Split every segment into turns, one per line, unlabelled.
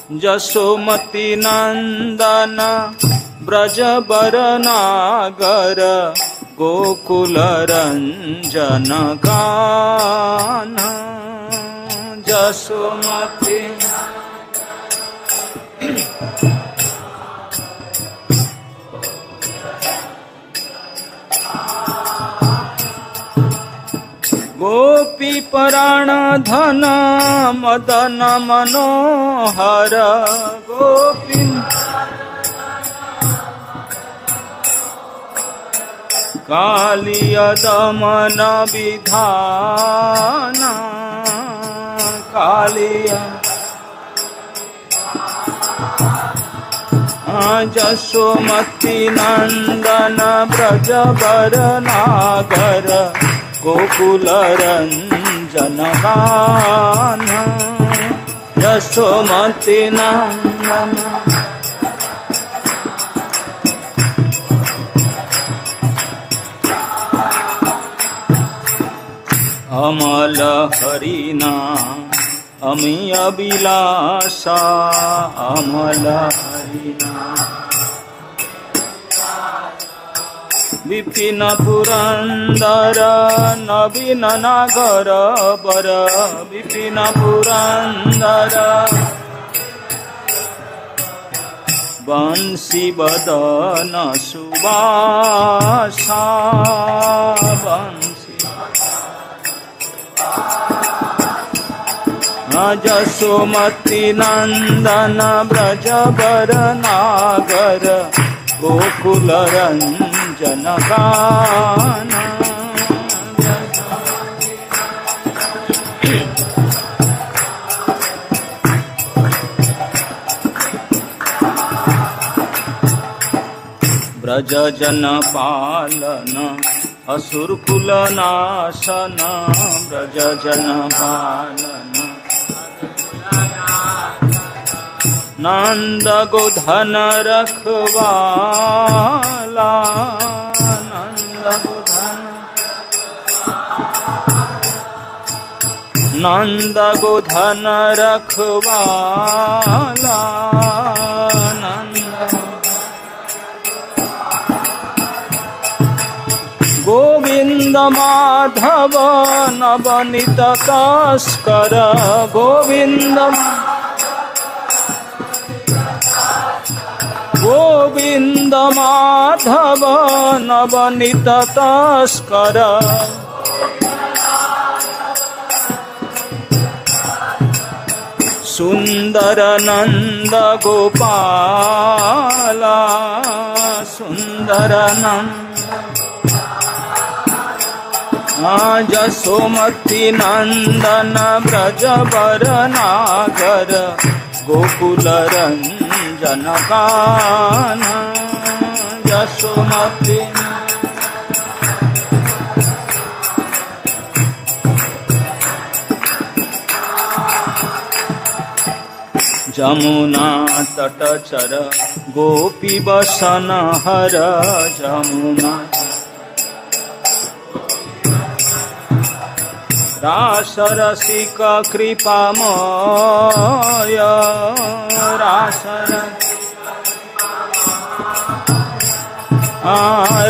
जसोमती नंदन ब्रजबर नागर गोकुल रंजन गान जसोमती गोपी पराण धन मदन मनोहर गोपी कालिय दमन विधान कालिय जसोमती नंदन ब्रजबर नागर गोकुल रंजन गान जसोमती नंदन अमल हरिना अमीय विलासा अमल हरिना विपिन पुरंदर नवीन नागर बर विपिन पुरंदर बंशी बदन सुबासा बंशी जसोमती नंदन ब्रजबर नागर गोकुल रंजन गान ब्रज जन पालन असुर कुल नाशन ब्रज जन पालन नंद गोधन रखवाला नंद गोधन रखवाला गोविंद माधव नवनीत तस्कर गोविंद गोविंद माधव नवनीत तस्कर सुंदर नंद गोपाला सुंदर नंद जसोमती नंदन ब्रजबर नागर गोकुल रंजन गान जसोमती जमुना तटचर गोपी बसन हर जमुना रास रसिक कृपामय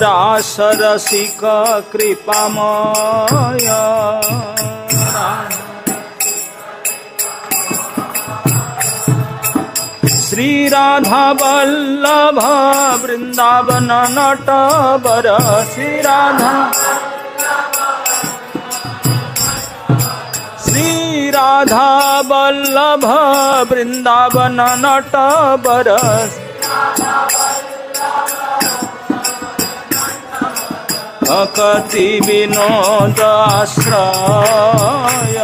रास रसिक कृपामय श्री राधा वल्लभ वृंदावन नटवर श्री राधा वल्लभ वृंदावन नटवर भक्ति विनोद आश्रय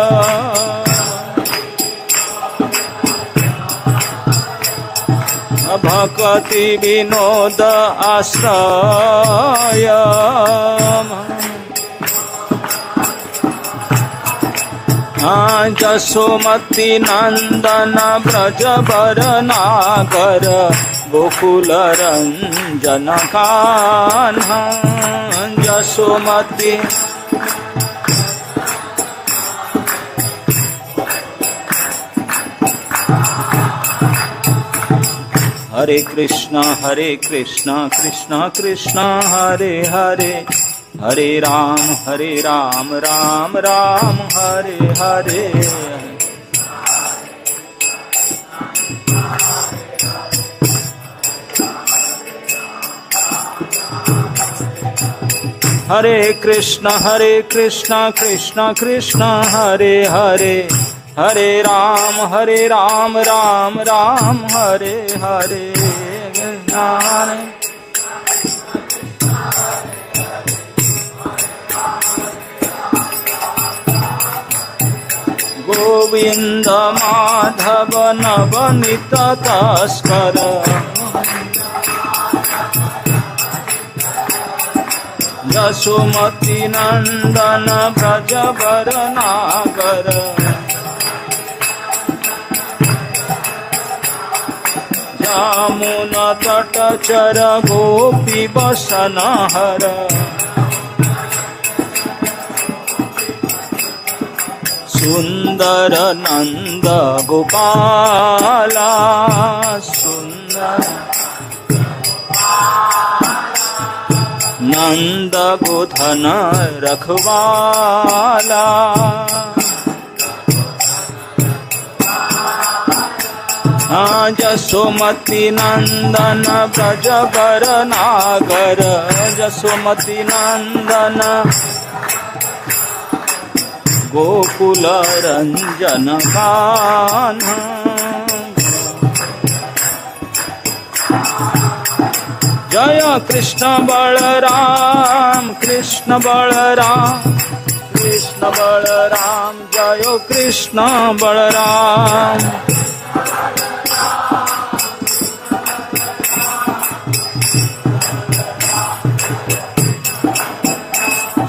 भक्ति विनोद आश्रय जसोमती नंदन ब्रजबर नागर गोकुल रंजन कान्हा जसोमती कृष्णा कृष्णा कृष्णा हरे हरे, हरे राम राम राम हरे हरे। हरे कृष्णा कृष्णा कृष्णा हरे हरे, हरे राम राम राम हरे हरे। गोविंद माधव नवनीत तस्कर, यशोमती नंदन व्रज वर नागर, यमुना तट चर गोपी बसन हर, सुंदर नंद गोपाला, सुंदर नंद गोधन रखवाला, यशोमती नंदन व्रज वर नागर, यशोमती नंदन गोकुल रंजन कान्हा, जय कृष्ण बलराम कृष्ण बलराम, कृष्ण बलराम जय कृष्ण बलराम,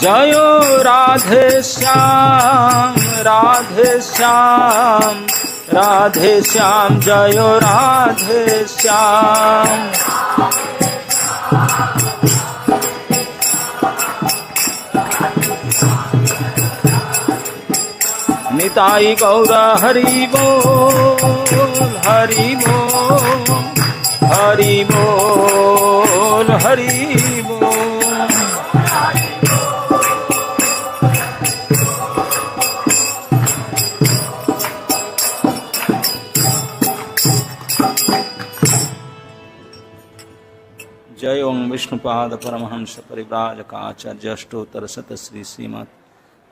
जय राधे श्याम राधे श्याम, राधे श्याम जय राधे श्याम, निताई गौर हरि बोल हरि बोल हरि बोल हरि बोल। जय ओं विष्णुपाद परमहंस परिव्राजकाचार्य अष्टोत्तर शत श्री श्रीमत्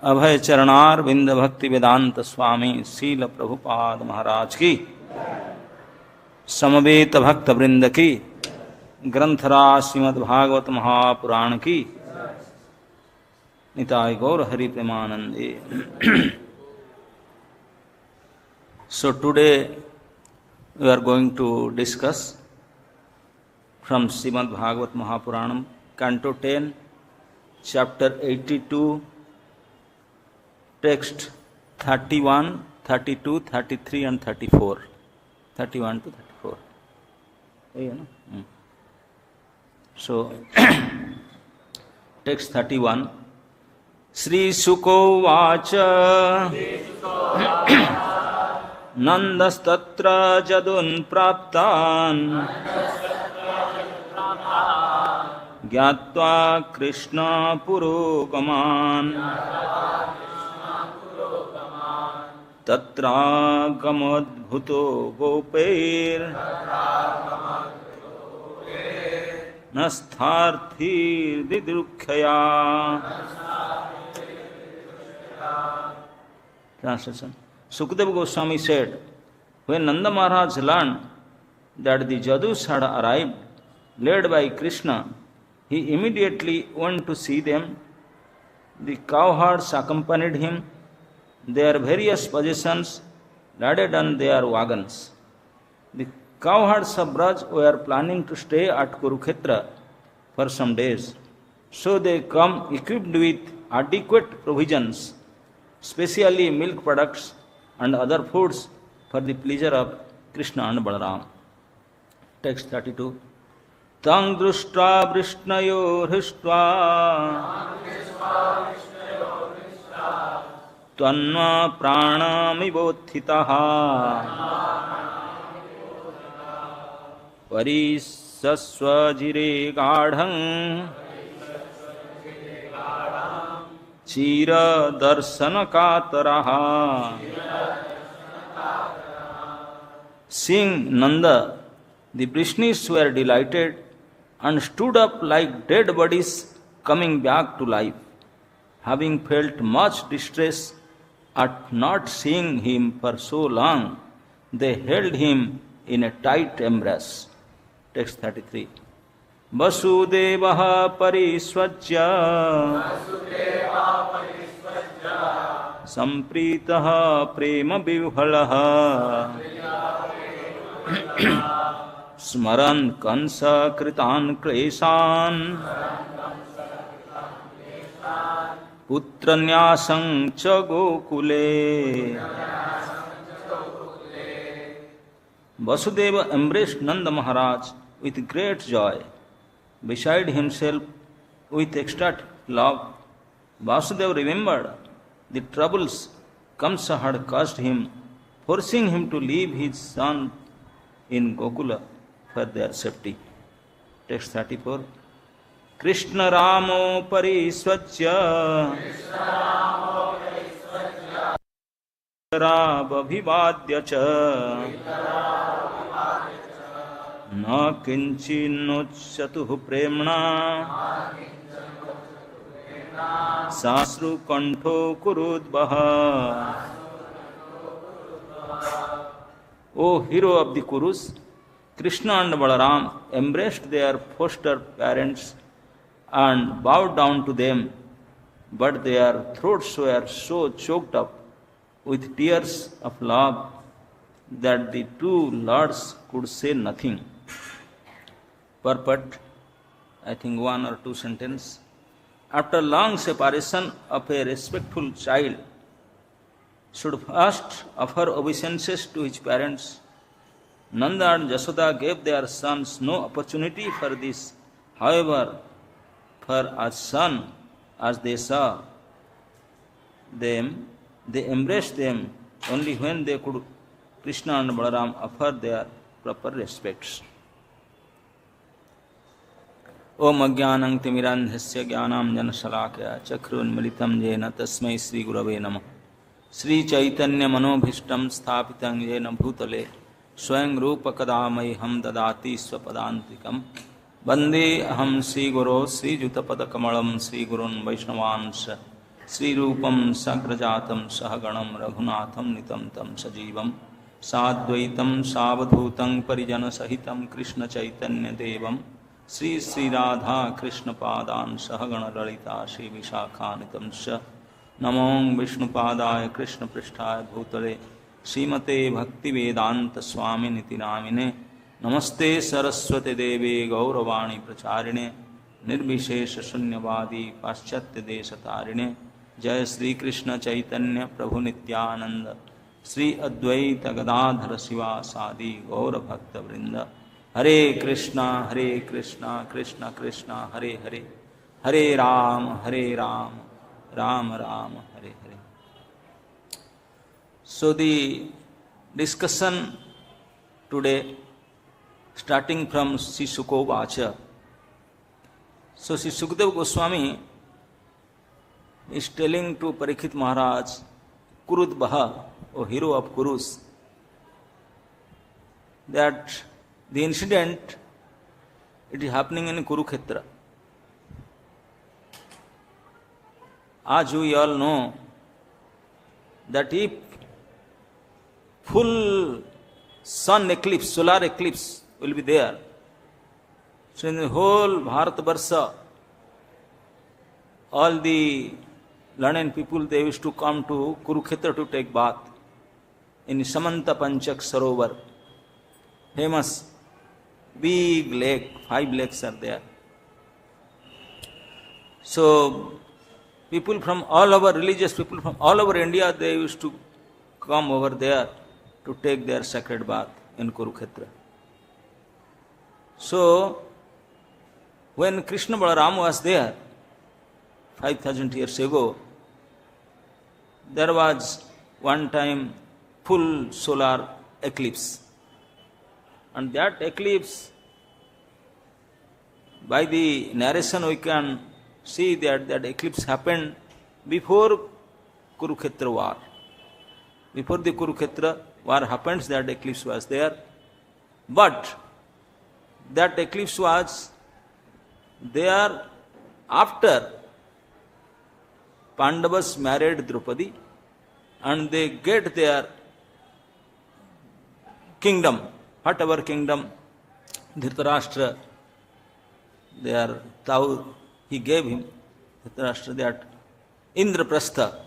अभय चरणार बिंद भक्ति वेदांत स्वामी शील प्रभुपाद महाराज की, समवेत भक्त वृंद की, ग्रंथराज श्रीमद् भागवत महापुराण की, निताय गौर हरि प्रेमानंदे। So today we are going to discuss from Srimad Bhagavat Mahapuranam, Canto 10, Chapter 82, Text 31, 32, 33 and 34. 31 to 34. So, text 31. śrī-śuka uvāca nandas tatra yadūn prāptān jñātvā kṛṣṇa-purogamān tatrāgamad vṛto gopair anaḥ-sthārthair didṛkṣayā. Translation. Śukadeva Gosvāmī said, when Nanda Mahārāja learned that the Yadus had arrived, led by Krishna, he immediately went to see them. The cowherds accompanied him, their various possessions laden on their wagons. The cowherds of Braj were planning to stay at Kurukshetra for some days, so they come equipped with adequate provisions, especially milk products and other foods for the pleasure of Krishna and Balaram. Text 32. Tang drushtra vrishnayo hrishtva tvanma pranamibodhitaha परिसस्वजिरे गाढं चिरदर्शनकातरः. Seeing Nanda, the Vrishnis were delighted and stood up like dead bodies coming back to life. Having felt much distress at not seeing him for so long, they held him in a tight embrace. Text 33. Vasudevaha parisvajya sampritaha prema vivhalaha स्मरन् कंस कृतान् क्लेशान् पुत्रन्यासं च गोकुले. Vasudeva embraced Nanda Mahārāja with great joy. Beside himself with ecstatic love, Vasudeva remembered the troubles Kamsa had caused him, forcing him to leave his son in Gokula for their safety. Text 34. Krishna Ramo parisvajya Rabhavivadya cha na kinchinnochatuh premna sasru kantho kurudvaha. O hero of the Kurus, Krishna and Balaram embraced their foster parents and bowed down to them, but their throats were so choked up with tears of love that the two lords could say nothing. Purport, I think one or two sentences. After long separation of a respectful child should first offer obeisances to his parents, Nanda and Jasoda gave their sons no opportunity for this. However, for as son, as they saw them, they embraced them only when they could. Krishna and Balaram offer their proper respects. Om Ajnanam Timirandhasya Jnanam Janashalakaya Chakrunmilitam Jena Tasmai Sri Gurave Namah. Sri Chaitanya Manobhishtam Sthapitam Jena Bhutale Swayam Rupa Kadamaiham Dadati Swapadantikam Bande Aham Sri Guru Sri Jutapada Kamalam Sri Gurun Vaishnavansha Sri Rupam Sagrajatam Sahaganam Raghunatham Nitam Tam Sajivam Sadvaitam Savadhutam Parijana Sahitam Krishna Chaitanya Devam Sri Sri Radha Krishna Padan Sahagana Lalita Sri Vishakanitam Sha Namong Vishnu Padaya Krishna Prishtaya Bhutale Srimate Bhakti Vedanta Swami Niti Namine Namaste Saraswate Devi Gauravani Pracharine Nirbhishesha Shunyavadi Paschatya Desatarine Jaya Sri Krishna Chaitanya Prabhu Nityananda Sri Advaita Gadadhara Siva Sadi Gaura Bhakta Vrinda Hare Krishna Krishna Krishna Hare Hare Hare Ram Ram Ram Hare Hare. So the discussion today starting from śrī-śuka uvāca. So Sri Śukadeva Gosvāmī is telling to Parikshit Maharaj, Kurudvaha, O hero of Kurus, that the incident, it is happening in Kurukshetra. As we all know, that if full sun eclipse, solar eclipse will be there, so in the whole Bharatavarsha, all the learned people, they used to come to Kurukshetra to take bath in Samanta Panchak Sarovar, famous big lake, 5 lakes are there. So people from all over, religious people from all over India, they used to come over there to take their sacred bath in Kurukshetra. So when Krishna Balaram was there 5,000 years ago, there was one time full solar eclipse, and that eclipse by the narration we can see that that eclipse happened before Kurukshetra war. Before the Kurukshetra war happens, that eclipse was there. But that eclipse was there after Pandavas married Draupadi and they get their kingdom, whatever kingdom Dhritarashtra, their Tau, he gave him, Dhritarashtra, that Indraprastha.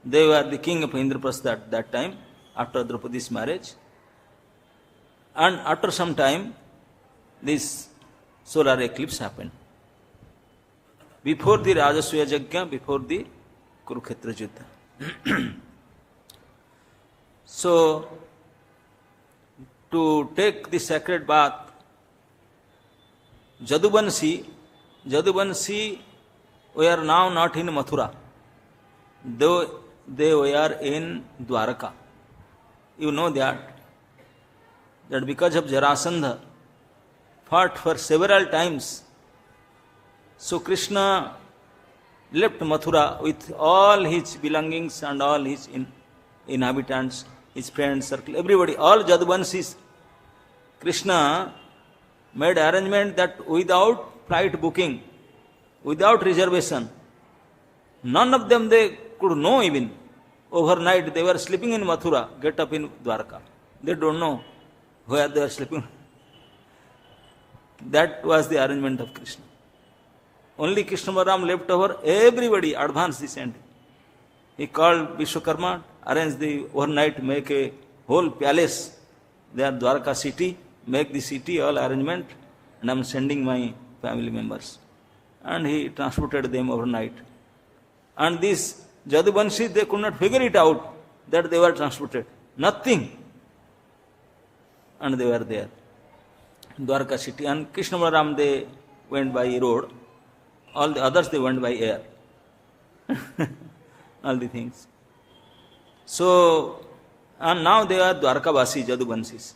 They were the king of Indraprastha at that time, after Draupadi's marriage. And after some time, this solar eclipse happened. Before the Rajasuya Yajna, before the Kurukshetra Yuddha. So, to take the sacred bath, Jaduvanshi, we are now not in Mathura, though they were in Dwaraka. You know that because of Jarasandha, fought for several times. So Krishna left Mathura with all his belongings and all his inhabitants, his friends, circle, everybody, all Jaduvanshis. Krishna made arrangement that without flight booking, without reservation, none of them they could know even. Overnight they were sleeping in Mathura, get up in Dwarka. They don't know where they are sleeping. That was the arrangement of Krishna. Only Krishna Balaram left over, everybody advanced descent. He called Vishwakarma, arranged the overnight, make a whole palace there, Dwarka city, make the city, all arrangement, and I am sending my family members. And he transported them overnight. And these Jaduvanshi, they could not figure it out that they were transported. Nothing. And they were there. Dwarka city. And Krishna Balaram, they went by road. All the others, they went by air. All the things. So, and now they are Dwarkavasi, Jaduvanshis.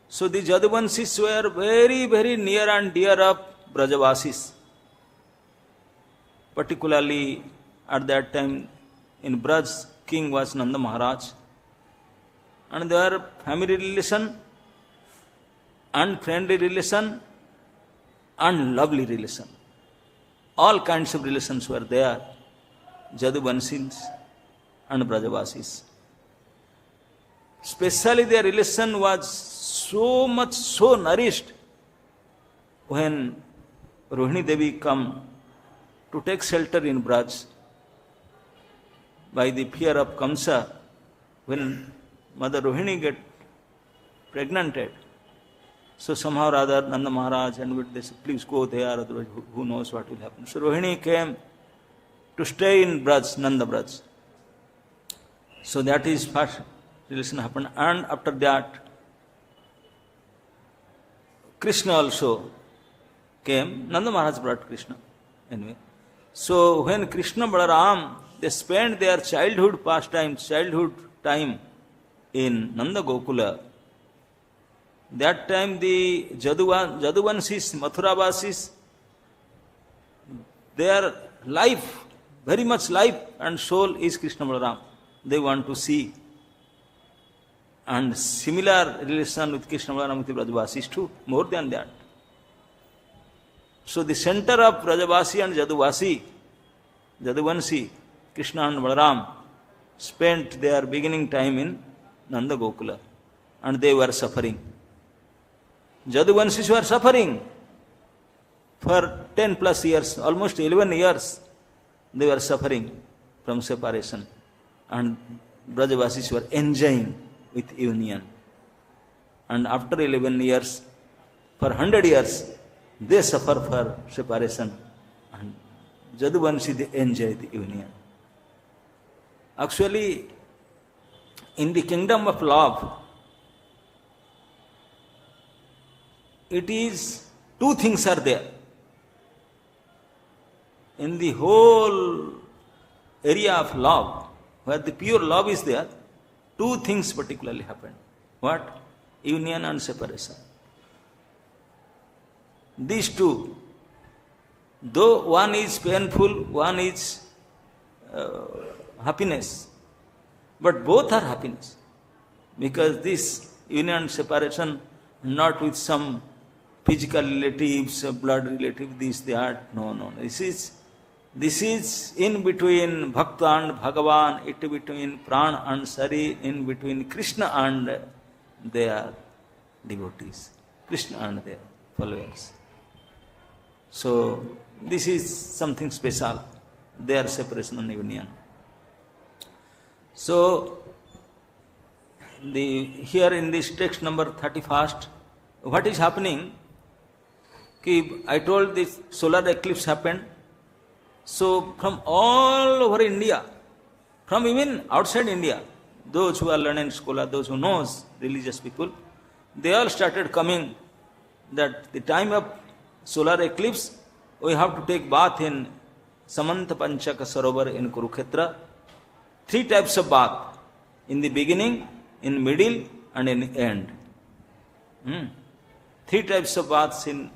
So the Jaduvanshis were very, very near and dear of Brajavasis. Particularly at that time in Braj, king was Nanda Mahārāja. And they were family relation and friendly relation and lovely relation. All kinds of relations were there, Jaduvanshis and Brajavasis. Especially their relation was so much, so nourished when Rohini Devi come to take shelter in Braj by the fear of Kamsa. When Mother Rohini get pregnanted, so somehow or other Nanda Mahārāja and they said, please go there, otherwise who knows what will happen. So Rohini came to stay in Braj, Nanda Braj. So that is first relation happened. And after that, Krishna also came. Nanda Mahārāja brought Krishna. Anyway. So when Krishna Balaram, they spent their childhood time in Nanda Gokula, that time the Jaduvanshis, Mathuravasis, their life, very much life and soul is Krishna Balaram. They want to see. And similar relation with Krishna Balaram with the Brajavasis too, more than that. So the center of Brajavasi and Jaduvanshi, Krishna and Balaram, spent their beginning time in Nanda Gokula. And they were suffering. Jaduvanshis were suffering for 10 plus years, almost 11 years. They were suffering from separation. And Brajavasis were enjoying with union. And after 11 years, for 100 years, they suffer for separation. And Jaduvanshi, they enjoy the union. Actually, in the kingdom of love, it is two things are there. In the whole area of love, where the pure love is there, two things particularly happen. What? Union and separation. these two, though one is painful, one is happiness, but both are happiness. Because this union and separation, not with some physical relatives, blood relative, this, that, no. This is in between Bhakta and Bhagavan, in between Pran and Sari, in between Krishna and their devotees, Krishna and their followers. So, this is something special, their separation and union. So, here in this text number 31st, what is happening? I told this solar eclipse happened. So from all over India, from even outside India, those who are learned scholars, those who knows religious people, they all started coming that the time of solar eclipse, we have to take bath in Samanta Panchaka Sarovar in Kurukshetra. 3 types of bath, in the beginning, in middle and in the end. 3 types of baths in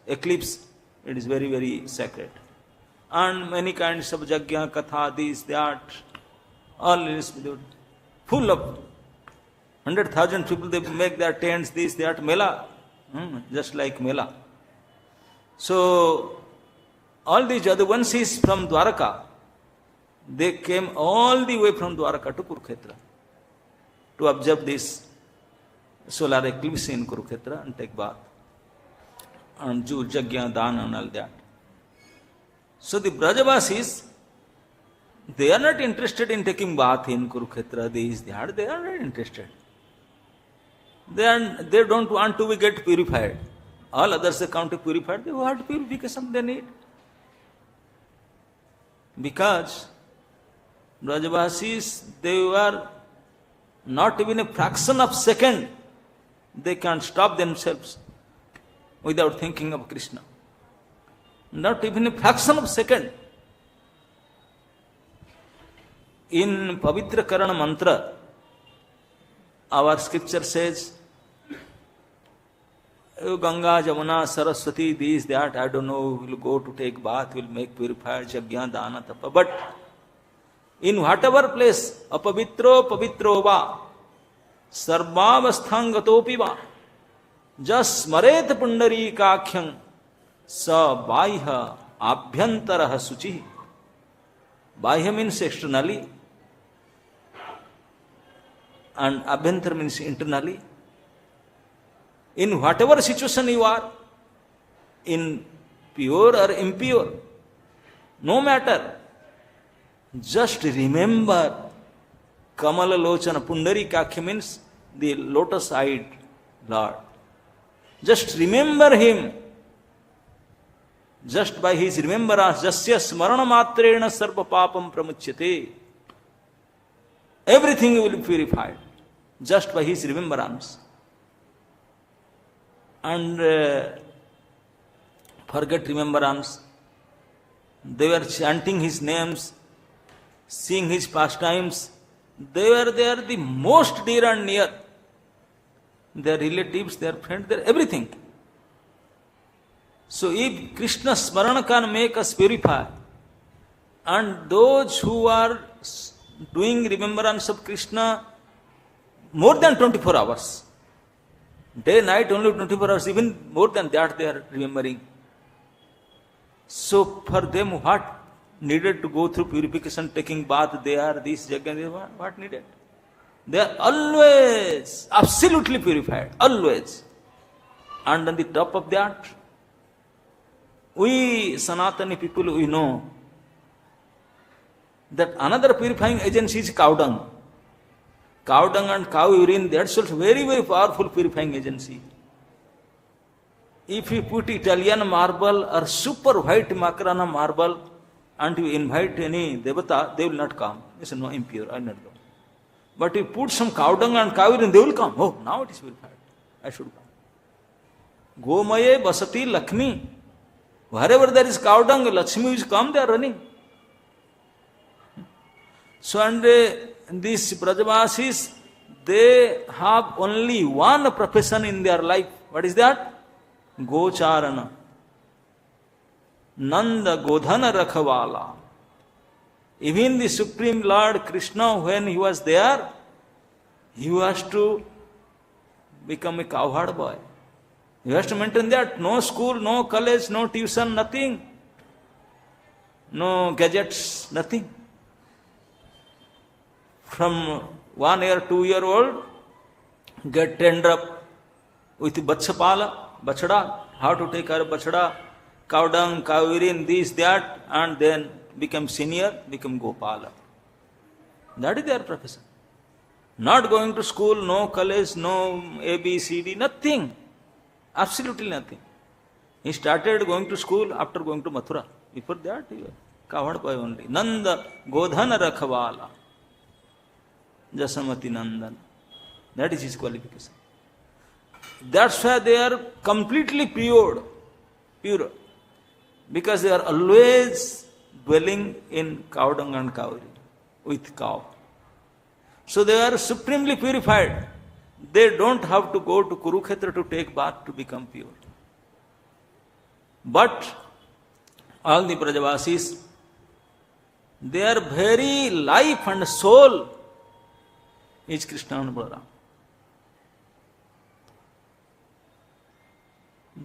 eclipse, it is very, very sacred. And many kinds of jagya, katha, this, that, all is full of 100,000 people, they make their tents, this, that, mela, just like mela. So, all these Yaduvansis from Dwaraka, they came all the way from Dwaraka to Kurukshetra to observe this solar eclipse in Kurukshetra and take bath and do jagya, dana and all that. So the Brajavasis, they are not interested in taking bath in Kurukshetra, they are not interested. They don't want to get purified. All others they come to purified, they want purification they need. Because Brajavasis, they were not even a fraction of second, they can't stop themselves without thinking of Krishna. Not even a fraction of second. In Pavitra Karana Mantra, our scripture says, Ganga, Jamuna, Saraswati, this, that, I don't know, we'll go to take bath, we'll make purified, Jagya, Dana, Tapa. But in whatever place, apavitro, pavitro va, sarvavasthangato va, jas smaret pundari kakhyam, sa baihya abhyantara suchi. Baihya means externally, and abhyantar means internally. In whatever situation you are, in pure or impure, no matter, just remember Kamala Lochana Pundari Kakya means the lotus-eyed Lord. Just remember Him. Just by His remembrance, Jasya Smarana Matrena Sarva Papam Pramuchyate. Everything will be purified just by His remembrance. And forget remembrance. They were chanting His names, seeing His pastimes. They are the most dear and near. Their relatives, their friends, their everything. So if Krishna Smarana can make us purify, and those who are doing remembrance of Krishna more than 24 hours, day, night, only 24 hours, even more than that they are remembering. So for them, what needed to go through purification, taking bath, they are this, what needed? They are always absolutely purified, always. And on the top of that, we Sanatani people, we know that another purifying agency is cow dung. Cow dung and cow urine, that's also very, very powerful purifying agency. If you put Italian marble or super white Makrana marble and you invite any Devata, they will not come. They say, no, impure, I will not go. But if you put some cow dung and cow urine, they will come. Oh, now it is purified. I should come. Gomaye basati Lakshmi. Wherever there is cow dung, Lakshmi will come, they are running. So, and these Brajavasis, they have only one profession in their life. What is that? Gocharana, Nanda Godhana Rakhavala. Even the Supreme Lord Krishna, when he was there, he was to become a cowherd boy. He has to maintain that. No school, no college, no tuition, nothing. No gadgets, nothing. From 1 year, 2-year-old, get trained up with Batchapala, Bachada, how to take care of Bachada, cow dung, cow urine, this, that, and then become senior, become Gopala. That is their profession. Not going to school, no college, no A, B, C, D, nothing. Absolutely nothing. He started going to school after going to Mathura. Before that, he was cowherd boy only. Nanda Godhana Rakhavala. Jasamati Nandan. That is his qualification. That's why they are completely pure. Because they are always dwelling in cow dung and cow urine, with cow. So they are supremely purified. They don't have to go to Kurukshetra to take bath to become pure. But all the Brajavasis, their very life and soul is Krishna and Balaram.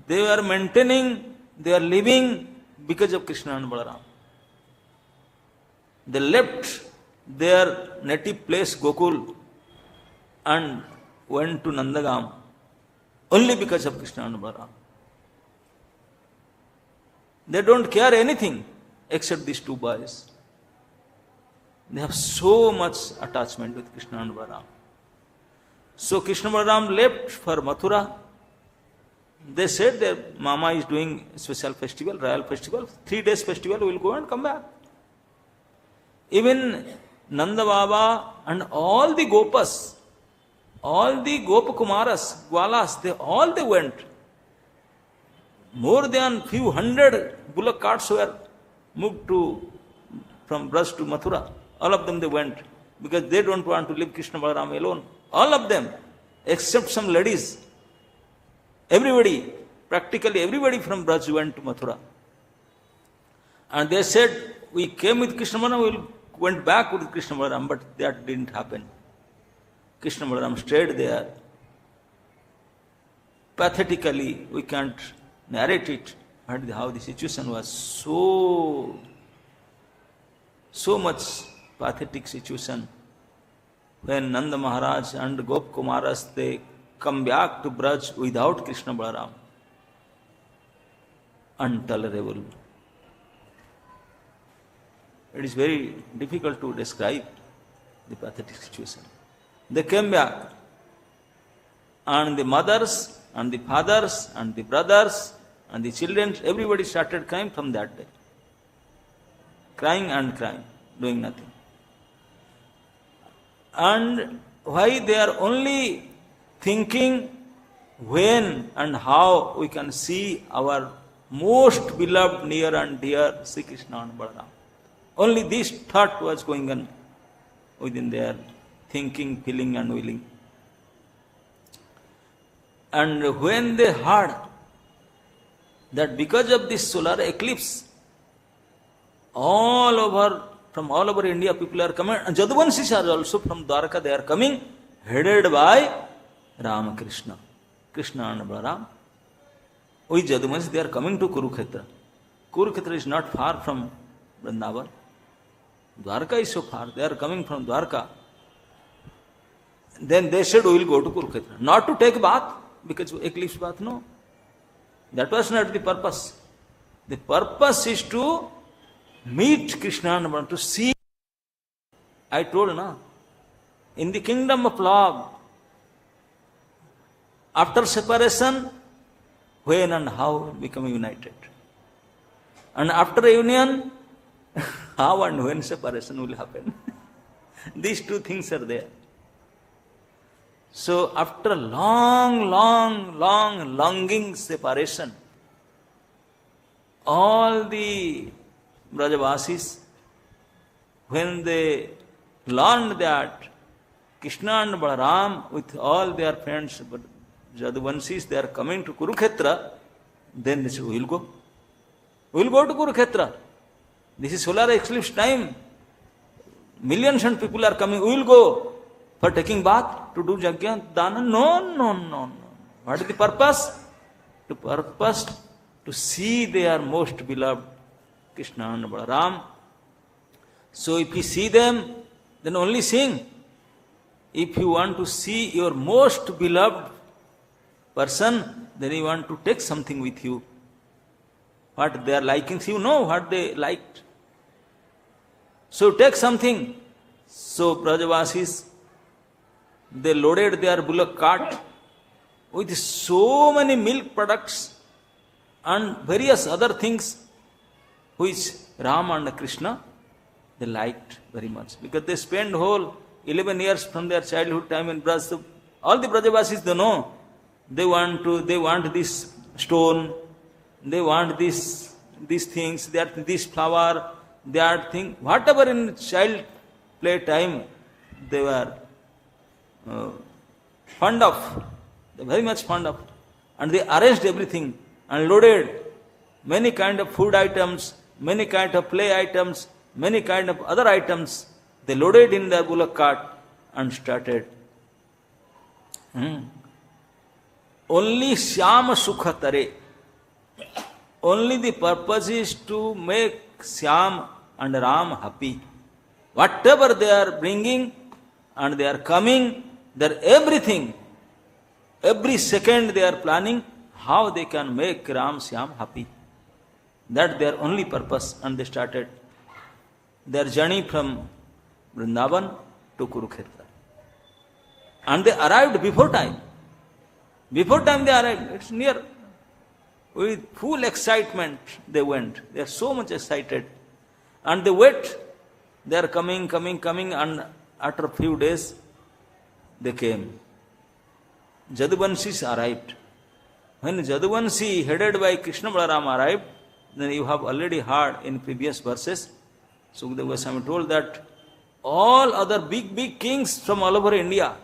They are maintaining, they are living because of Krishna and Balaram. They left their native place Gokul and went to Nandagam only because of Krishna and Balaram. They don't care anything except these two boys. They have so much attachment with Krishna and Balaram. So Krishna and Balaram left for Mathura. They said their mama is doing a special festival, royal festival, 3 days festival, we will go and come back. Even Nanda Baba and all the Gopas, all the Gopakumaras, Gwalas, they went. More than few hundred bullock carts were moved from Braj to Mathura. All of them they went because they don't want to leave Krishna Balaram alone. All of them, except some ladies. Everybody, practically everybody from Braj went to Mathura. And they said, we came with Krishna Balaram, we went back with Krishna Balaram, but that didn't happen. Krishna Balaram stayed there. Pathetically, we can't narrate it, but how the situation was so much pathetic situation. When Nanda Mahārāja and Gop Kumaras, they come back to Braj without Krishna Balaram. Intolerable. It is very difficult to describe the pathetic situation. They came back, and the mothers, and the fathers, and the brothers, and the children, everybody started crying from that day. Crying and crying, doing nothing. And why they are only thinking when and how we can see our most beloved, near and dear Sri Krishna and Balaram. Only this thought was going on within their thinking, feeling and willing. And when they heard that because of this solar eclipse, from all over India people are coming, and Jaduvansis are also from Dwarka, they are coming, headed by Ramakrishna, Krishna and Balaram. With Jaduvansis, they are coming to Kurukshetra. Kurukshetra is not far from Vrindavan. Dwarka is so far, they are coming from Dwarka. Then they said, we will go to Kurukshetra. Not to take bath, because eclipse bath, no. That was not the purpose. The purpose is to meet Krishna and Balaram, to see. I told, na, in the kingdom of love, after separation, when and how become united. And after union, how and when separation will happen. These two things are there. So after longing separation, all the Brajavasis, when they learned that Krishna and Balaram with all their friends, Jaduvansis, they are coming to Kurukshetra, Then they said, we will go. We will go to Kurukshetra. This is solar eclipse time. Millions and people are coming. We will go for taking bath, to do yajna, dana. No. What is the purpose? To see their most beloved Krishna and Balaram. So if you see them, then only sing. If you want to see your most beloved person, then you want to take something with you. What they are liking, you know what they liked. So take something. So Brajavasis, they loaded their bullock cart with so many milk products and various other things which Rama and Krishna, they liked very much. Because they spent whole 11 years from their childhood time in Braj. So all the Brajavasis, they know, they want this stone, they want these things, this flower, that thing, whatever in child play time they were fond of, very much fond of. And they arranged everything and loaded many kind of food items, many kind of play items, many kind of other items. They loaded in their bullock cart and started. Only Shyama Sukha Tare. Only the purpose is to make Shyam and Ram happy. Whatever they are bringing and they are coming, their everything, every second they are planning how they can make Ram Shyam happy. That's their only purpose. And they started their journey from Vrindavan to Kurukshetra. And they arrived before time. Before time they arrived. It's near. With full excitement they went. They are so much excited. And they wait. They are coming, and after a few days they came. Jaduvanshis arrived. When Jaduvanshi, headed by Krishna Balaram, arrived, then you have already heard in previous verses, Śukadeva Gosvāmī told that all other big kings from all over India,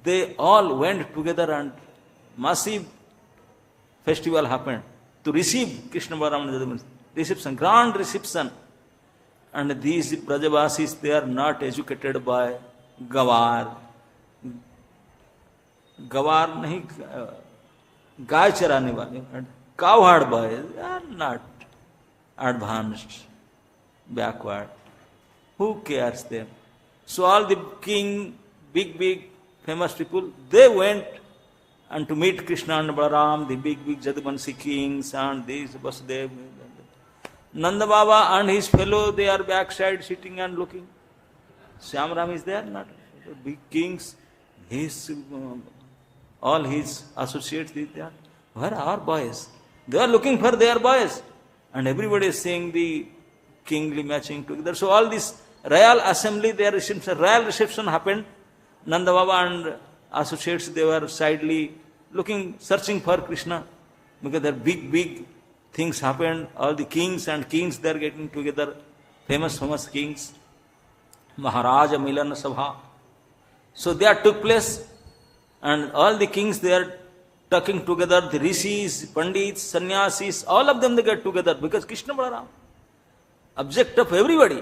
they all went together and massive festival happened to receive Krishna Balaram and Jaduvanshi. Reception, grand reception. And these Brajavasis, they are not educated by Gawar. Gawar nahi, गाय चराने वाले, cowherd boys, they are not advanced, backward. Who cares them? So all the king, big famous people, they went and to meet Krishna and Balaram, the big Jaduvanshi kings and these Vasudeva. Nanda Baba and his fellow, they are backside sitting and looking. Shyam is there, not big kings, all his associates, they are. Where are our boys? They are looking for their boys. And everybody is seeing the kingly matching together. So all this royal assembly, their royal reception happened. Nanda Baba and associates, they were sidely looking, searching for Krishna. Because there are big things happened. All the kings and queens, they are getting together. Famous kings. Maharaj Milan Sabha. So that took place. And all the kings, they are talking together. The rishis, pandits, sannyasis, all of them, they get together. Because Krishna Balaram, object of everybody.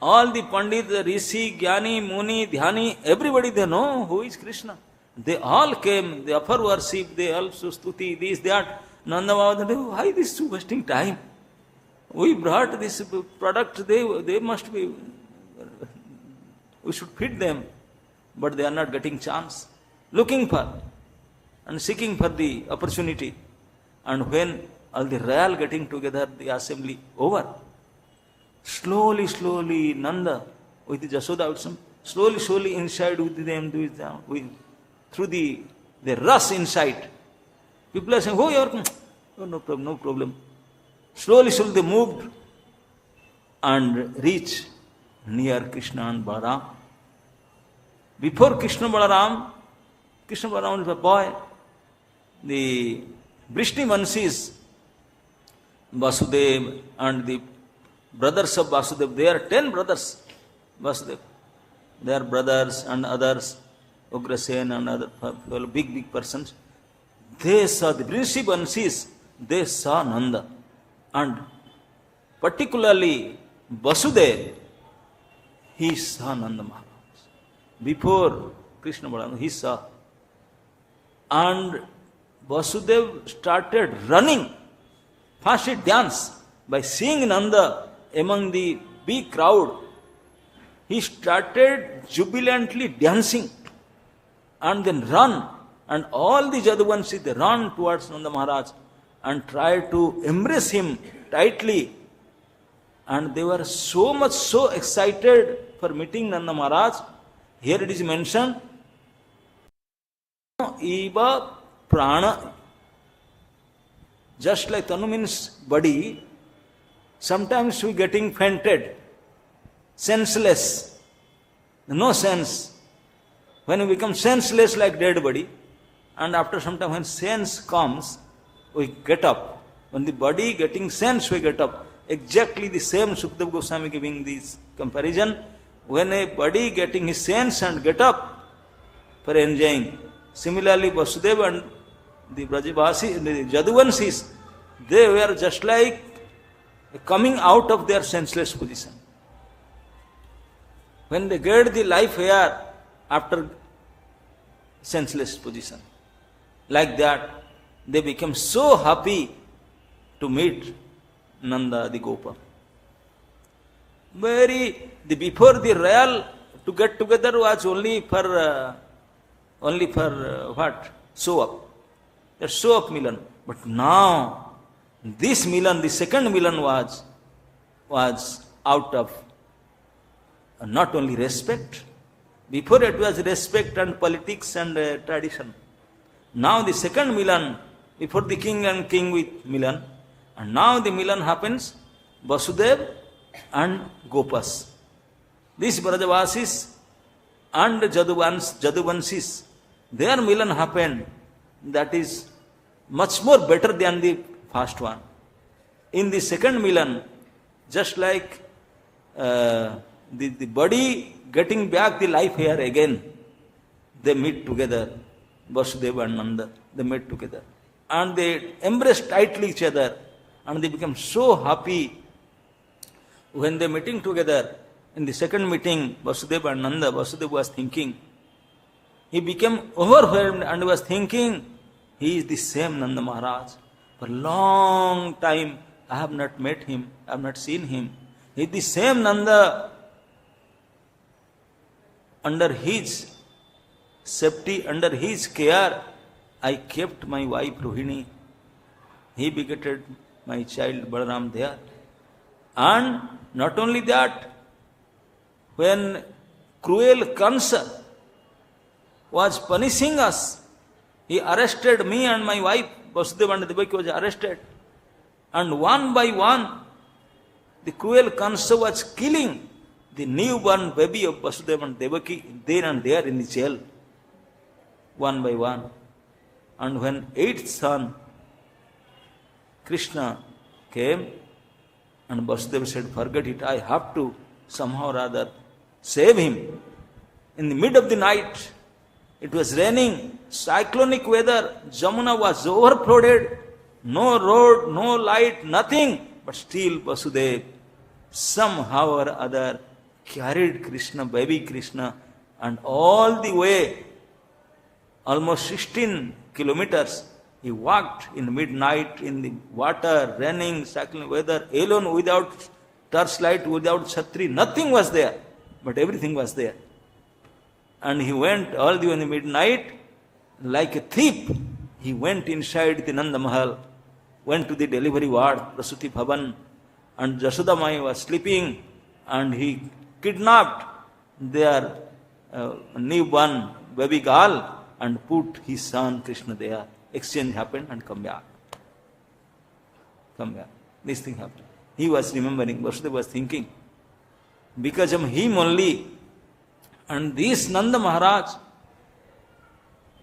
All the pandits, the rishi, jnani, muni, dhyani, everybody, they know who is Krishna. They all came, they offer worship, they also stuti, this, that. Nanda Baba, why this wasting time? We brought this product, they must be, we should feed them. But they are not getting chance. Looking for and seeking for the opportunity. And when all the royal getting together, the assembly over, slowly, Nanda with the Jashoda, slowly inside with them, through the rush inside. People are saying, no problem. Slowly they moved and reached near Krishna and Balaram. Before Krishna Balaram is a boy. The Vrishni Vanshis, Vasudeva and the brothers of Vasudeva, they are 10 brothers. Vasudeva. They are brothers and others, Ugrasen and other big persons. They saw the Vrishni Vanshis, they saw Nanda. And particularly Vasudeva, he saw Nanda Mahārāja. Before Krishna Balaram, he saw. And Vasudeva started running. First he danced. By seeing Nanda among the big crowd, he started jubilantly dancing and then run. And all the Jaduvanshi, they run towards Nanda Mahārāja and try to embrace him tightly. And they were so excited for meeting Nanda Mahārāja. Here it is mentioned, Iva prana. Just like Tanu means body, sometimes we getting fainted, senseless, no sense. When we become senseless like dead body, and after some time when sense comes, we get up. When the body getting sense, we get up. Exactly the same Śukadeva Gosvāmī giving this comparison. When a body getting his sense and get up for enjoying. Similarly, Vasudeva and the Brajavasi, the Jaduvansis, they were just like coming out of their senseless position. When they get the life air after senseless position, like that, they became so happy to meet Nanda the Gopa. Before the royal to get together was only for what? Show up. The show up Milan. But now, this Milan, the second Milan was out of not only respect. Before it was respect and politics and tradition. Now the second Milan, before the king and king with Milan, and now the Milan happens, Vasudeva and Gopas. These Brajavasis and Jaduvansis, their Milan happened, that is much more better than the first one. In the second Milan, just like the body getting back the life here again, they meet together, Vasudeva and Nanda, they met together. And they embraced tightly each other, and they became so happy. When they meeting together, in the second meeting, Vasudeva and Nanda, Vasudeva was thinking, he became overwhelmed and was thinking, he is the same Nanda Mahārāja. For a long time, I have not met him, I have not seen him. He is the same Nanda. Under his safety, under his care, I kept my wife Rohini. He begetted my child Balaram there. And not only that, when cruel kṛṣṇa was punishing us, he arrested me and my wife, Vasudeva and Devaki was arrested. And one by one, the cruel kṛṣṇa was killing the newborn baby of Vasudeva and Devaki then and there in the jail, one by one. And when eighth son, Krishna, came, and Vasudeva said, forget it, I have to somehow or other save him. In the mid of the night, it was raining, cyclonic weather, Jamuna was overflowed, no road, no light, nothing. But still Vasudeva, somehow or other, carried Krishna, baby Krishna, and all the way, almost 16 kilometers, he walked in midnight in the water, raining, cyclonic weather, alone, without torchlight, without chhatri, nothing was there, but everything was there. And he went all the way in the midnight, like a thief, he went inside the Nanda Mahal, went to the delivery ward, Prasuti Bhavan, and Jashoda Mai was sleeping, and he kidnapped their newborn baby girl and put his son Krishna there. Exchange happened and come back. Come back. This thing happened. He was remembering, Vasudeva was thinking, because of him only, and this Nanda Mahārāja,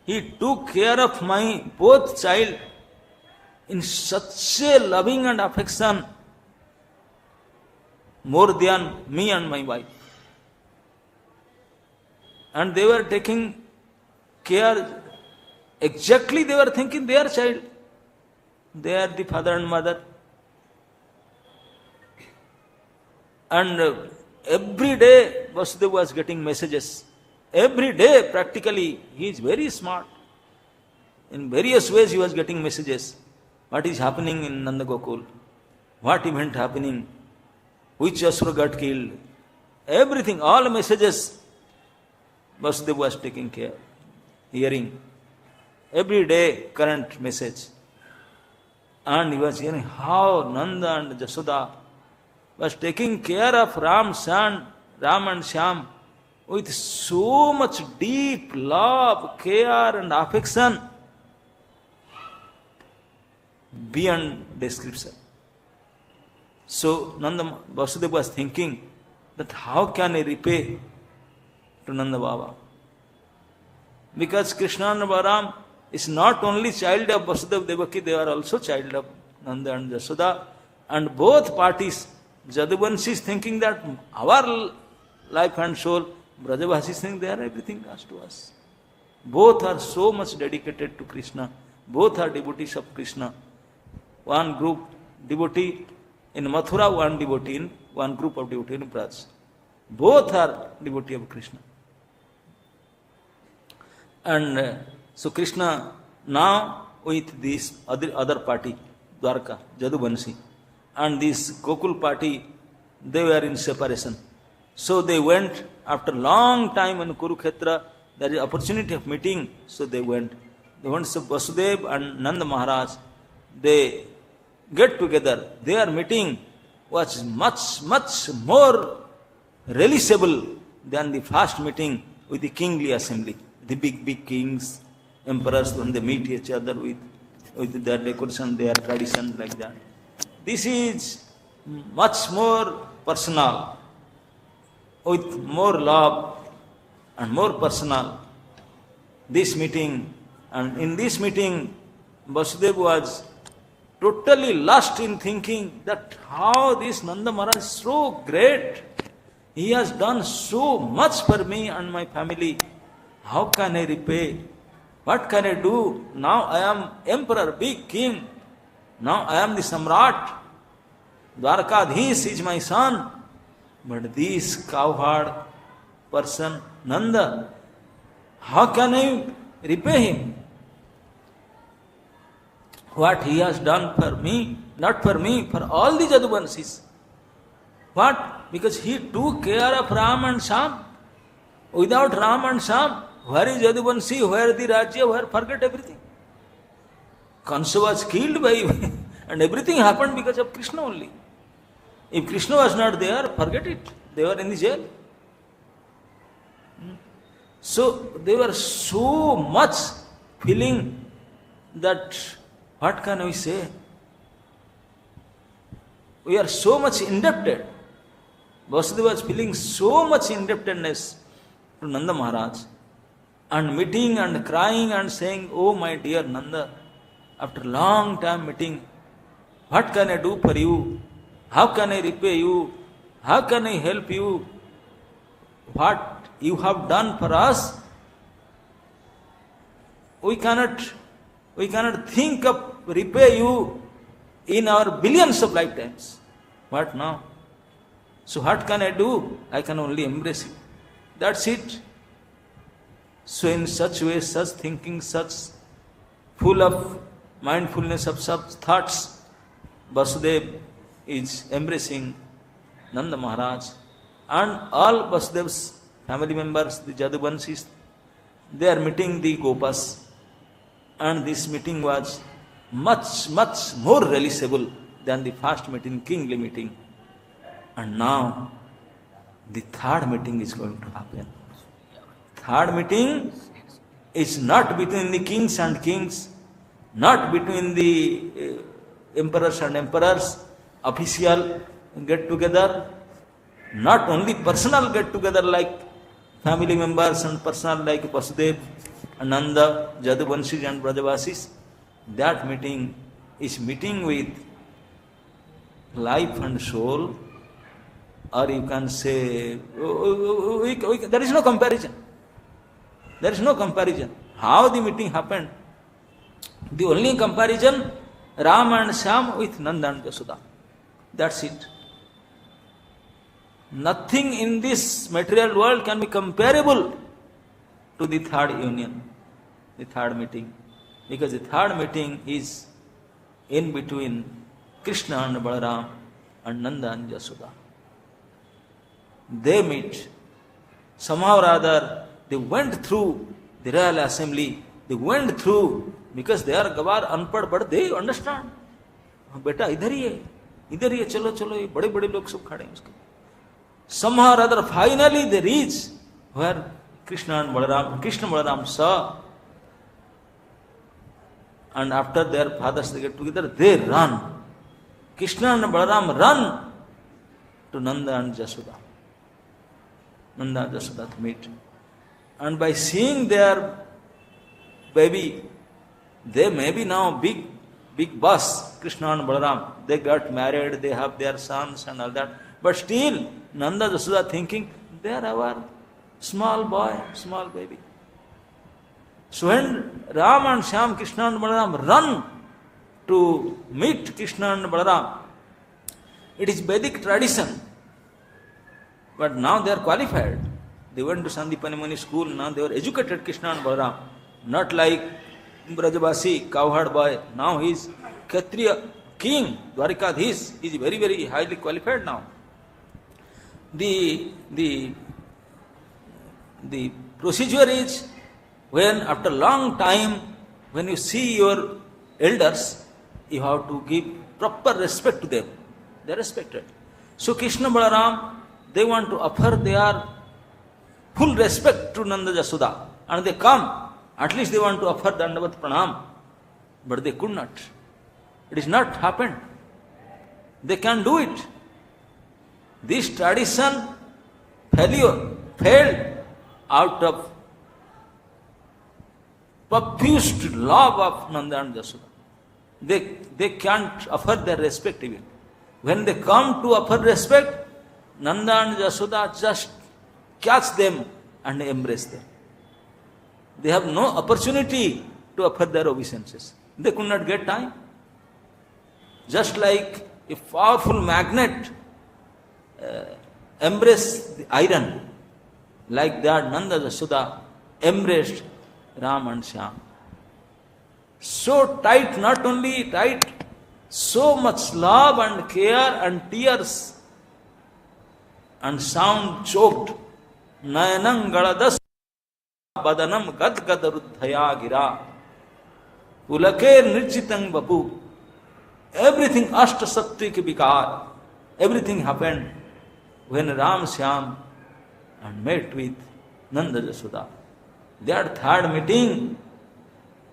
he took care of my both child in such a loving and affection, more than me and my wife. And they were taking care, exactly they were thinking their child. They are the father and mother. And every day Vasudeva was getting messages. Every day practically he is very smart. In various ways he was getting messages. What is happening in Nanda Gokul? What event happening? Which Asura got killed? Everything, all messages Vasudeva was taking care, hearing. Every day current message. And he was hearing how Nanda and Jasoda was taking care of Ram's son, Ram and Shyam, with so much deep love, care and affection beyond description. So Nanda Vasudeva was thinking that how can I repay to Nanda Baba? Because Krishna and Balaram is not only child of Vasudeva Devaki, they are also child of Nanda and Jasoda. And both parties, Jaduvanshi is thinking that our life and soul, Brajavasi is thinking they are everything as to us. Both are so much dedicated to Krishna. Both are devotees of Krishna. One group devotee in Mathura, one devotee in one group of devotee in Braj. Both are devotee of Krishna. And so Krishna now with this other party, Dwarka, Jaduvanshi, and this Gokul party, they were in separation. So they went after long time in Kurukshetra, there is opportunity of meeting, so they went. They went to Vasudeva and Nanda Mahārāja. They get together. Their meeting was much more relishable than the first meeting with the kingly assembly. The big kings, emperors, when they meet each other with their decoration, their tradition like that. This is much more personal, with more love and more personal. This meeting, and in this meeting, Vasudeva was totally lost in thinking that how this Nanda Maharaj is so great. He has done so much for me and my family. How can I repay? What can I do? Now I am emperor, big king. Now I am the Samrat. Dwarkadhish is my son. But this cowherd person, Nanda, how can I repay him? What he has done for me, not for me, for all the Jaduvanshis. What? Because he took care of Ram and Shyam. Without Ram and Shyam, where is Jaduvanshi, where the Rajya, where forget everything. Kansa was killed by him, and everything happened because of Krishna only. If Krishna was not there, forget it. They were in the jail. So they were so much feeling that, what can we say? We are so much indebted. Vasudeva was feeling so much indebtedness to Nanda Maharaj, and meeting and crying and saying, oh my dear Nanda, after long time meeting, what can I do for you? How can I repay you? How can I help you? What you have done for us, we cannot think of repay you in our billions of lifetimes. What now? So what can I do? I can only embrace you. That's it. So in such way, such thinking, such full of mindfulness of such thoughts, Vasudeva is embracing Nanda Maharaj, and all Vasudeva's family members, the Jaduvanshis, they are meeting the Gopas, and this meeting was much more relishable than the first meeting, kingly meeting. And now the third meeting is going to happen. Third meeting is not between the kings and kings, not between the emperors and emperors, official get together, not only personal get together like family members and personal like Vasudeva, Nanda, Jaduvanshis and Brajavasis. That meeting is meeting with life and soul, or you can say, there is no comparison. There is no comparison. How the meeting happened? The only comparison Ram and Shyam with Nanda and Yashoda. That's it. Nothing in this material world can be comparable to the third union, the third meeting. Because the third meeting is in between Krishna and Balaram and Nanda and Yashoda. They meet. Somehow or other, they went through the royal assembly. They went through, because they are gawar, unpad, but they understand. Beta, idhar hi hai, chalo, ye bade log sab khade hain uske. Somehow or other, finally they reach where Krishna Balaram saw. And after their fathers they get together, they run. Krishna and Balaram run to Nanda and Yashoda. Nanda and Yashoda to meet. And by seeing their baby, they may be now big boss, Krishna and Balaram. They got married, they have their sons and all that. But still, Nanda and Yashoda thinking, they are our small boy, small baby. So when Ram and Shyam, Krishna and Balaram run to meet Krishna and Balaram, it is Vedic tradition. But now they are qualified. They went to Sandipani Muni school, now they were educated, Krishna and Balaram. Not like Brajavasi, cowherd boy. Now he is Kshatriya king, Dwarikadhish. He is very highly qualified now. The procedure is, when after long time, when you see your elders, you have to give proper respect to them. They are respected. So Krishna Balaram, they want to offer their full respect to Nanda Yashoda. And they come. At least they want to offer Dandavat Pranam. But they could not. It is not happened. They can do it. This tradition failed out of profuse love of Nanda and Yashoda. They can't offer their respect even. When they come to offer respect, Nanda and Yashoda just catch them and embrace them. They have no opportunity to offer their obeisances. They could not get time. Just like a powerful magnet embraced the iron, like that Nanda Yashoda embraced Ram and Shyam. So tight, not only tight, so much love and care and tears and sound choked. Nayanam galadas badanam gadgadaruddhaya gira. Pulake nirchitang bapu. Everything ashtasattvik vikar. Everything happened when Ram Shyam and met with Nanda Yashoda. Their third meeting,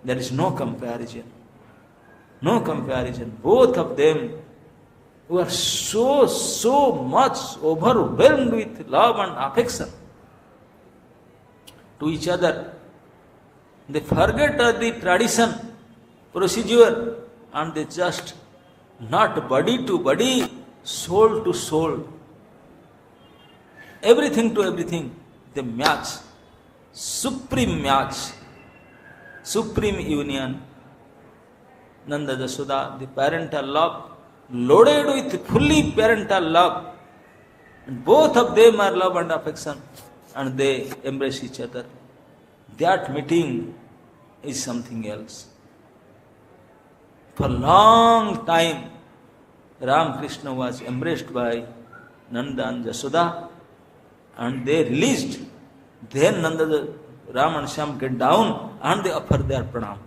there is no comparison. No comparison. Both of them were so much overwhelmed with love and affection to each other. They forget the tradition, procedure, and they just, not body to body, soul to soul, everything to everything, they match. Supreme match, supreme union. Nanda Yashoda, the parental love, loaded with fully parental love. And both of them are love and affection, and they embrace each other. That meeting is something else. For a long time, Ram Krishna was embraced by Nanda and Yashoda, and they released. Then Ram and Shyam get down and they offer their pranam.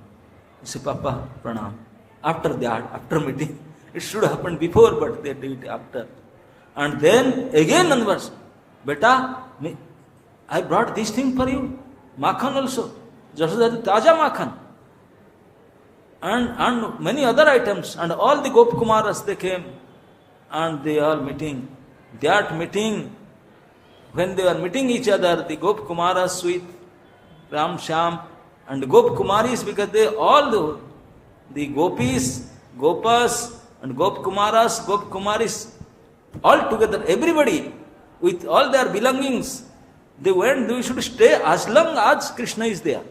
Say, Papa, pranam. After that, after meeting, it should have happened before, but they did it after. And then again Nanda was, Beta, I brought this thing for you. Makhan also. Yashoda, taja makhan. And many other items. And all the Gopkumaras, they came. And they are meeting. That meeting, when they were meeting each other, the Gopkumaras with Ram Shyam and the Gopkumaris, because they all the gopis, gopas and Gopkumaras, Gopkumaris, all together, everybody with all their belongings, they went, we should stay as long as Krishna is there.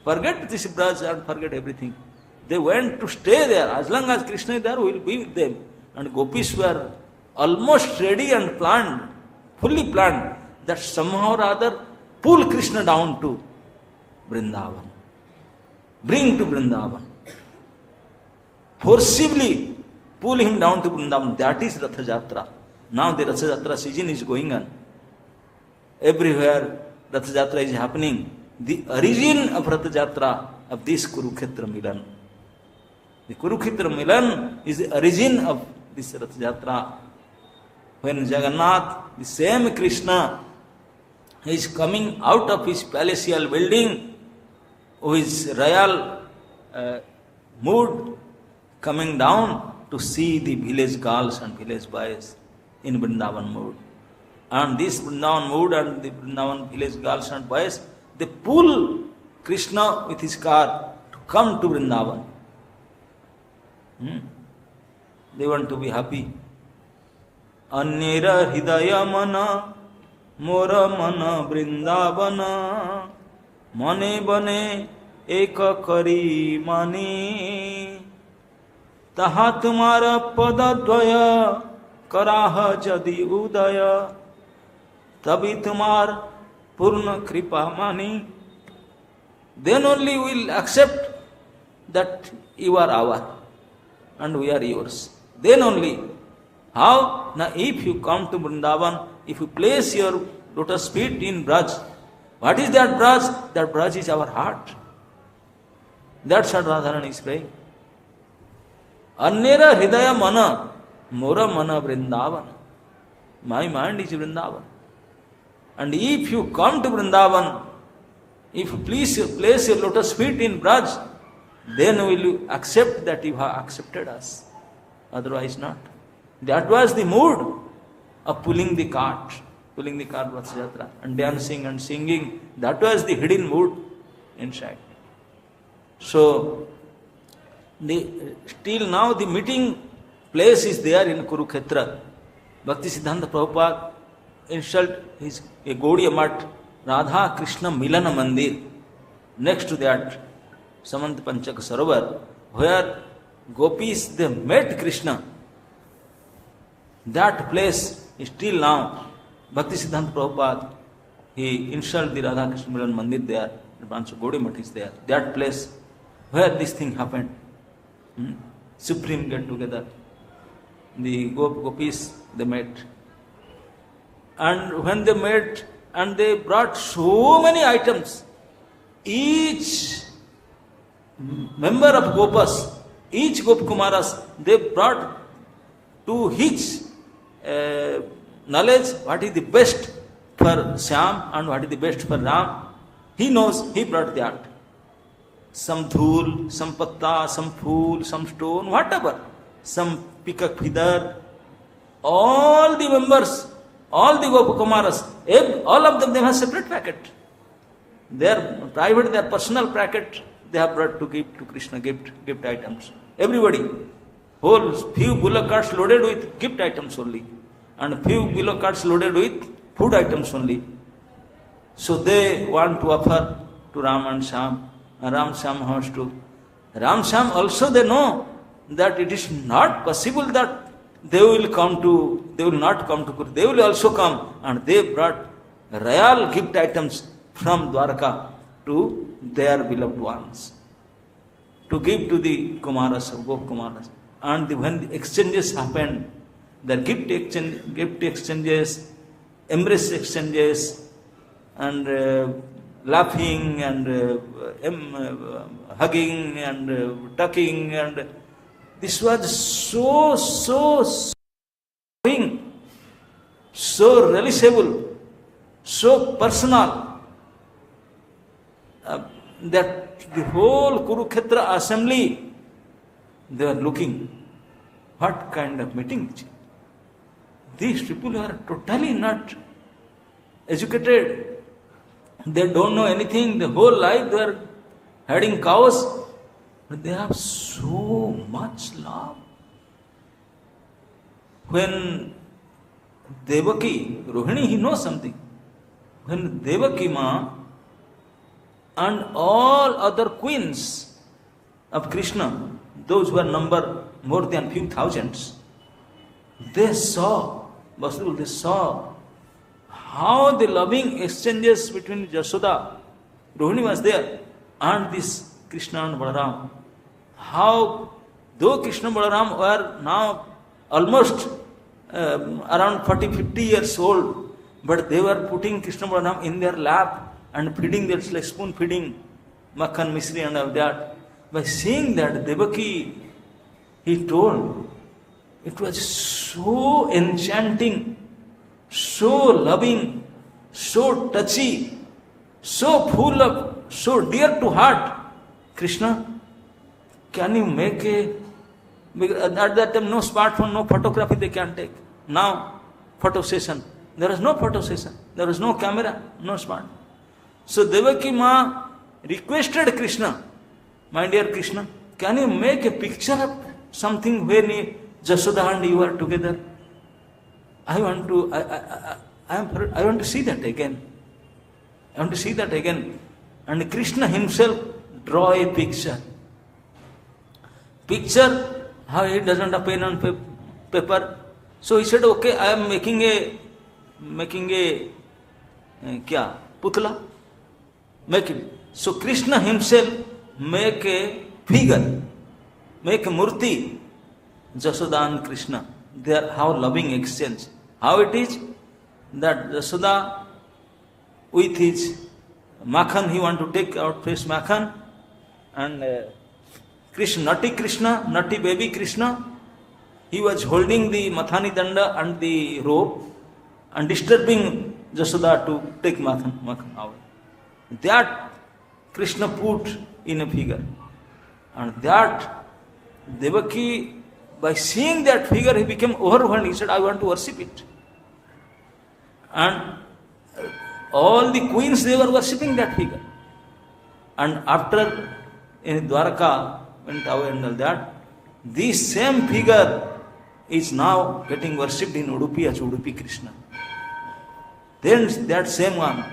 Forget this Braj and forget everything. They went to stay there. As long as Krishna is there, we will be with them. And gopis were almost ready and planned, fully planned, that somehow or other pull Krishna down to Vrindavan. Bring to Vrindavan. Forcibly pull him down to Vrindavan. That is Rath Yatra. Now the Rath Yatra season is going on. Everywhere Rath Yatra is happening. The origin of Rath Yatra, of this Kurukshetra Milan. The Kurukshetra Milan is the origin of this Rath Yatra. When Jagannath, the same Krishna, is coming out of his palatial building, with his royal mood, coming down to see the village girls and village boys in Vrindavan mood. And this Vrindavan mood and the Vrindavan village girls and boys, they pull Krishna with his car to come to Vrindavan. They want to be happy. Annera hidaya mana, mora mana Vrindavana, mane bane eka kari mani, taha tumara padadvaya, karaha jadi udaya, tabi tumar purna kripa mani. Then only we will accept that you are our and we are yours. Then only. How? Now if you come to Vrindavan, if you place your lotus feet in Braj, what is that Braj? That Braj is our heart. That's what Radharani is praying. Annera hridaya mana, mora mana Vrindavan. My mind is Vrindavan. And if you come to Vrindavan, if you place your lotus feet in Braj, then will you accept that you have accepted us. Otherwise not. That was the mood of pulling the cart Rath Yatra, and dancing and singing. That was the hidden mood inside. So, still now the meeting place is there in Kurukshetra. Bhakti Siddhanta Prabhupada installed his a Gaudiya Math, Radha Krishna Milana Mandir. Next to that, Samant Panchak Sarovar, where gopis they met Krishna. That place is still now. Bhakti Siddhanta Prabhupada, he installed the Radha Krishna Milan Mandir there. The branch of Gaudiya Math is there. That place where this thing happened. Supreme get together. The gopis they met. And when they met, and they brought so many items, each member of Gopas, each Gopkumaras, they brought to his knowledge what is the best for Shyam and what is the best for Ram. He knows, he brought that. Some dhul, some patta, some phool, some stone, whatever. Some peacock feather. All the members, all the Gopkumaras, all of them, they have separate packet. Their private, their personal packet, they have brought to give to Krishna gift items. Everybody. Whole few bullock carts loaded with gift items only. And few bullock carts loaded with food items only. So they want to offer to Ram and Shyam. And Ram Shyam wants to. Ram Shyam also they know that it is not possible that they will not come to Kuru. They will also come. And they brought royal gift items from Dwarka to their beloved ones. To give to the Kumaras, Gop Kumaras. And when the exchanges happened, the gift exchanges, embrace exchanges, and laughing, and hugging, and tucking, and this was so relishable, so personal, that the whole Kurukshetra assembly, they are looking, what kind of meeting? These people are totally not educated. They don't know anything. The whole life they are herding cows. But they have so much love. When Devaki, Rohini, he knows something. When Devaki Ma and all other queens, of Krishna, those who are number more than few thousands, they saw how the loving exchanges between Yashoda, Rohini was there, and this Krishna and Balaram. How, though Krishna and Balaram were now almost around 40-50 years old, but they were putting Krishna and Balaram in their lap and feeding them like spoon feeding, makhan, misri and all that. By seeing that, Devaki, he told, it was so enchanting, so loving, so touchy, so full of, so dear to heart. Krishna, can you make a, at that time no smartphone, no photography they can take. Now, photo session. There is no photo session. There is no camera, no smart. So Devaki Ma requested Krishna, my dear Krishna, can you make a picture of something when Jashoda and you are together? I want to see that again. I want to see that again. And Krishna himself draw a picture. Picture, how he doesn't have pen and paper. So he said, okay, I am making a kya? Putla. Make it. So Krishna himself make a figure, make a murti, Jashoda and Krishna. They are how loving exchange. How it is that Jashoda with his makhan, he want to take out fresh makhan, and Krishna, naughty baby Krishna, he was holding the mathani danda and the rope and disturbing Jashoda to take makhan out. That Krishna put in a figure. And that Devaki, by seeing that figure, he became overwhelmed. He said, I want to worship it. And all the queens, they were worshipping that figure. And after in Dwarka went away and all that, this same figure is now getting worshipped in Udupi as Udupi Krishna. Then that same one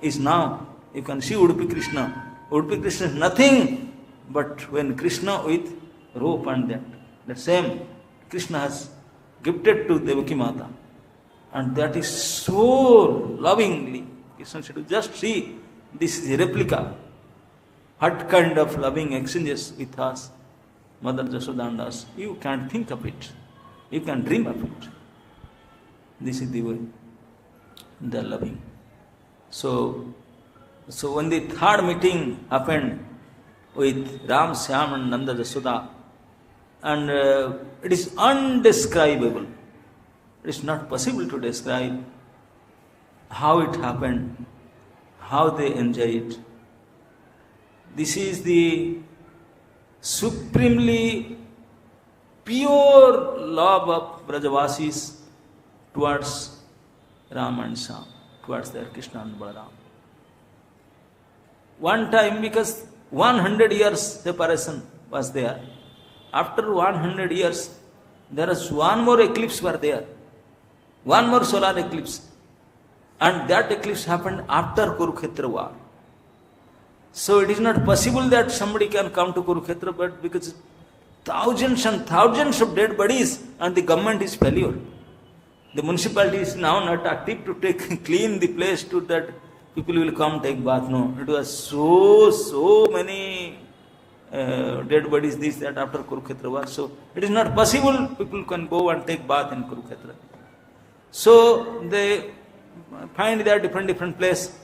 is now, you can see Udupi Krishna. Udupi Krishna is nothing but when Krishna with rope and that. The same Krishna has gifted to Devaki Mata. And that is so lovingly. Krishna said, just see, this is a replica. What kind of loving exchanges with us, Mother Jashoda and us. You can't think of it. You can dream of it. This is the way they are loving. So when the third meeting happened with Ram, Syam and Nanda Jashoda, and it is undescribable. It is not possible to describe how it happened, how they enjoy it. This is the supremely pure love of Brajavasis towards Ram and Syam, towards their Krishna and Balaram. One time, because 100 years separation was there. After 100 years, there was one more eclipse were there. One more solar eclipse. And that eclipse happened after Kurukshetra war. So it is not possible that somebody can come to Kurukshetra, but because thousands and thousands of dead bodies and the government is failure. The municipality is now not active to clean the place to that people will come take bath. No, it was so many dead bodies, this, that after Kurukshetra war. So it is not possible people can go and take bath in Kurukshetra. So they find their different place.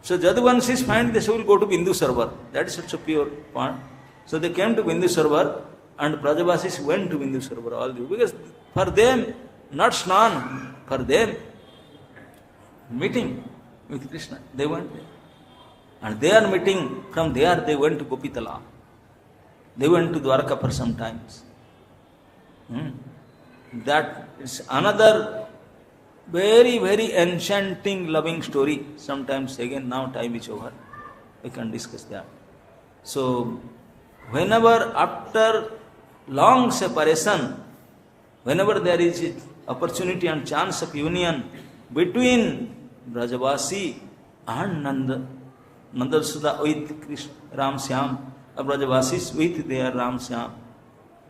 So Jaduvanshis find they will go to Bindu Sarovar. That is such a pure pond. So they came to Bindu Sarovar and Brajavasis went to Bindu Sarovar all the way. Because for them, not snan, for them, meeting with Krishna, they went there. And they are meeting, from there they went to Gopitala. They went to Dwarka for some times. That is another very, very enchanting, loving story. Sometimes again, now time is over. We can discuss that. So, whenever after long separation, whenever there is opportunity and chance of union between Brajavasi and Nanda Suda with Krishna, Ram Syam, or Brajavasis with their Ram Shyam,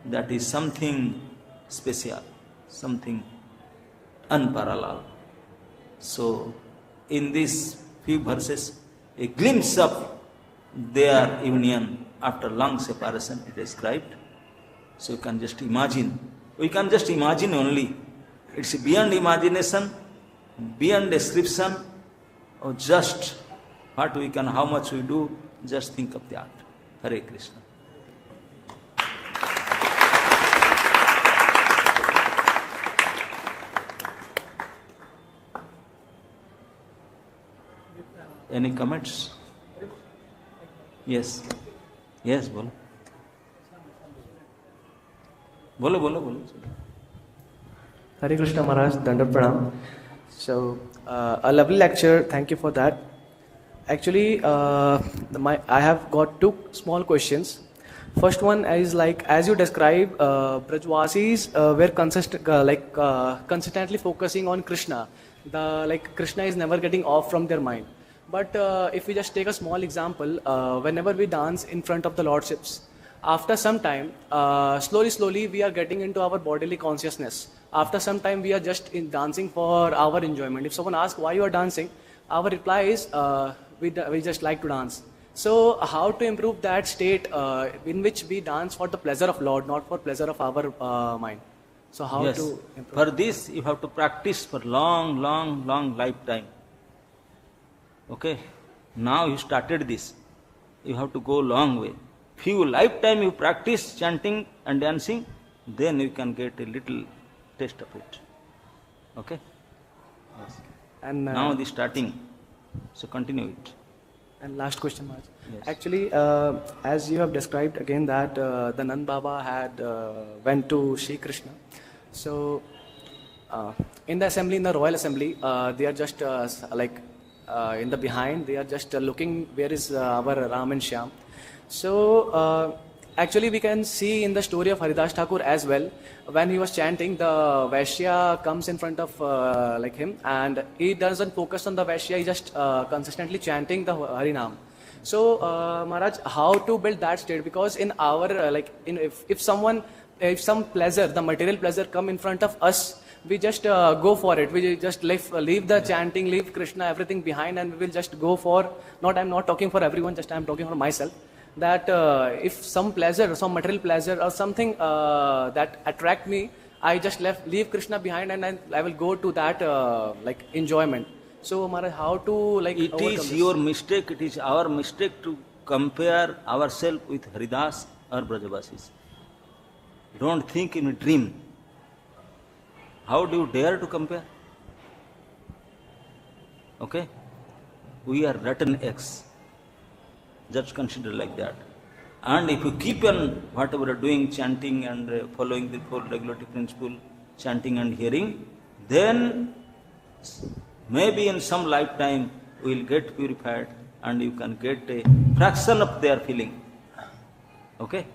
that is something special, something unparalleled. So, in these few verses, a glimpse of their union after long separation is described. So you can just imagine. We can just imagine only. It's beyond imagination, beyond description, or just what we can, how much we do, just think of that. Hare Krishna. Any comments? Yes. Yes, bolo. Bolo.
Hare Krishna Maharaj, Dandavat Pranam. So, a lovely lecture, thank you for that. Actually, I have got two small questions. First one is like, as you describe, Brajvasis were consistently focusing on Krishna. Krishna is never getting off from their mind. But if we just take a small example, whenever we dance in front of the Lordships, after some time, slowly we are getting into our bodily consciousness. After some time, we are just dancing for our enjoyment. If someone asks why you are dancing, our reply is, we just like to dance. So how to improve that state in which we dance for the pleasure of Lord, not for pleasure of our mind? So how to improve?
For this, you have to practice for long lifetime. Okay, now you started this, you have to go long way. Few lifetime you practice chanting and dancing, then you can get a little taste of it. Okay? Yes.
And
now the starting, so continue it.
And last question, Maharaj.
Yes.
Actually, as you have described again that the Nand Baba had went to Shri Krishna. So, in the assembly, in the royal assembly, they are just in the behind, they are just looking where is our Ram and Shyam. So, actually we can see in the story of Haridas Thakur as well, when he was chanting, the Vaishya comes in front of him, and he doesn't focus on the Vaishya, he just consistently chanting the Harinam. So, Maharaj, how to build that state? Because in our, if some pleasure, the material pleasure come in front of us, we just go for it. We just leave the chanting, leave Krishna, everything behind, and we will just go for, I'm not talking for everyone, just I'm talking for myself, that if some pleasure, some material pleasure or something that attract me, I just leave Krishna behind and I will go to that enjoyment. So, Maharaj, how to
It is your mistake, it is our mistake to compare ourselves with Haridas or Brajavasis. Don't think in a dream. How do you dare to compare? Okay? We are rotten eggs. Just consider like that. And if you keep on whatever you are doing, chanting and following the four regulative principle, chanting and hearing, then maybe in some lifetime we will get purified and you can get a fraction of their feeling. Okay?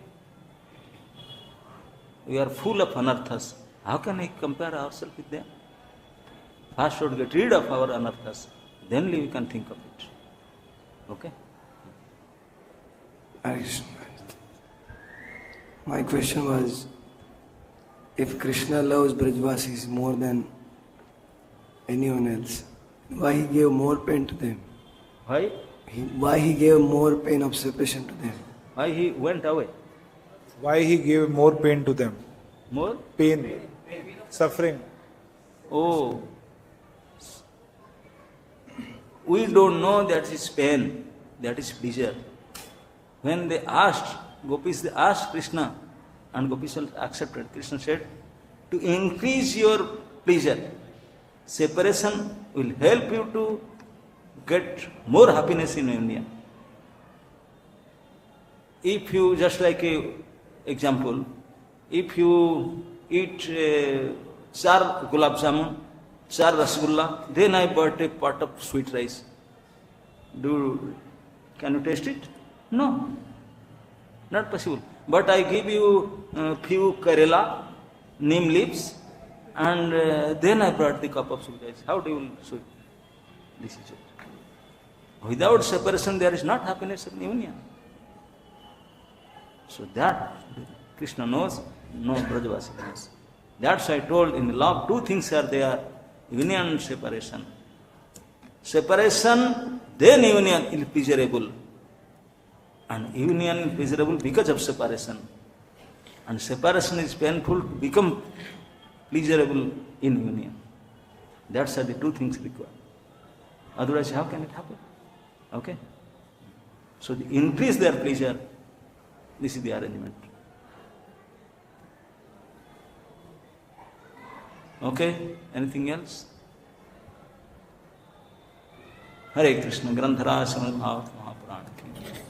We are full of anarthas. How can we compare ourselves with them? First should get rid of our anarthas, then we can think of it. Okay?
My question was, if Krishna loves Brajvasis more than anyone else, why he gave more pain to them?
Why?
Why he gave more pain of separation to them?
Why he went away?
Why he gave more pain to them?
More?
Pain, suffering.
Oh. We don't know that is pain, that is pleasure. When they asked, Gopis, they asked Krishna, and Gopis accepted. Krishna said, to increase your pleasure, separation will help you to get more happiness in union. If you, just like a example, if you eat 4 gulab jamun, 4 rasgulla, then I bought a pot of sweet rice. Can you taste it? No, not possible. But I give you few karela, neem leaves, and then I brought the cup of sweet rice. How do you sweet? This is it. Without separation, there is not happiness in union. So that Krishna knows, no Brajavasi knows. That's why I told in love, two things are there, union and separation. Separation, then union is pleasurable. And union is pleasurable because of separation. And separation is painful to become pleasurable in union. That's are the two things required. Otherwise, how can it happen? Okay? So, to increase their pleasure, this is the arrangement. Okay? Anything else? Hare Krishna, Grandhara Samad Bhavat Mahapurana.